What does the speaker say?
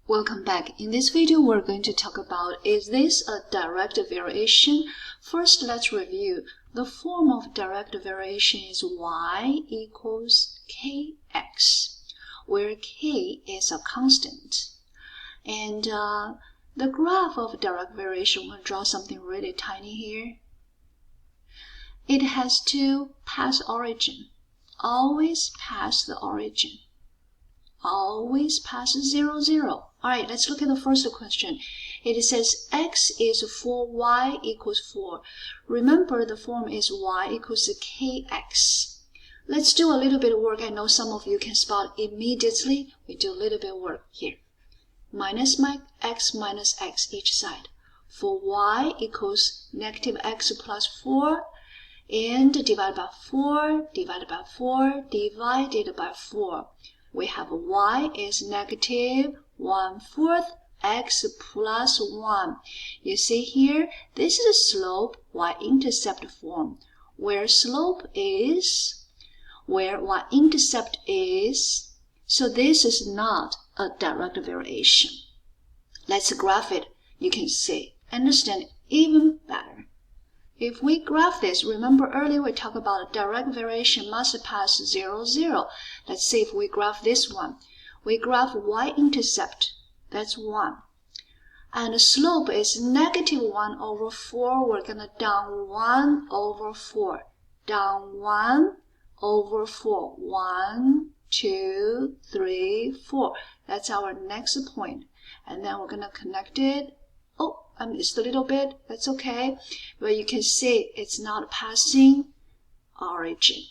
Welcome back. In this video, we're going to talk about, is this a direct variation? First, let's review. The form of direct variation is y equals kx, where k is a constant. And the graph of direct variation, we'll draw something really tiny here. It has to pass origin. Always pass the origin. Always pass 0, 0. Alright, let's look at the first question. It says x is 4, y equals 4. Remember, the form is y equals kx. Let's do a little bit of work. I know some of you can spot immediately. We do a little bit of work here. Minus x each side. For y equals negative x plus 4. And divided by 4, divided by 4, divided by 4. We have y is negative 1/4 x plus 1. You see here, this is a slope y-intercept form, where slope is, where y-intercept is. So this is not a direct variation. Let's graph it. You can see, understand even better. If we graph this, remember earlier we talked about direct variation must pass 0, 0. Let's see if we graph this one. We graph y-intercept, that's 1. And the slope is negative 1 over 4. We're going to down 1 over 4. Down 1 over 4. 1, 2, 3, 4. That's our next point. And then we're going to connect it. Oh, I missed a little bit. That's okay. But you can see it's not passing origin.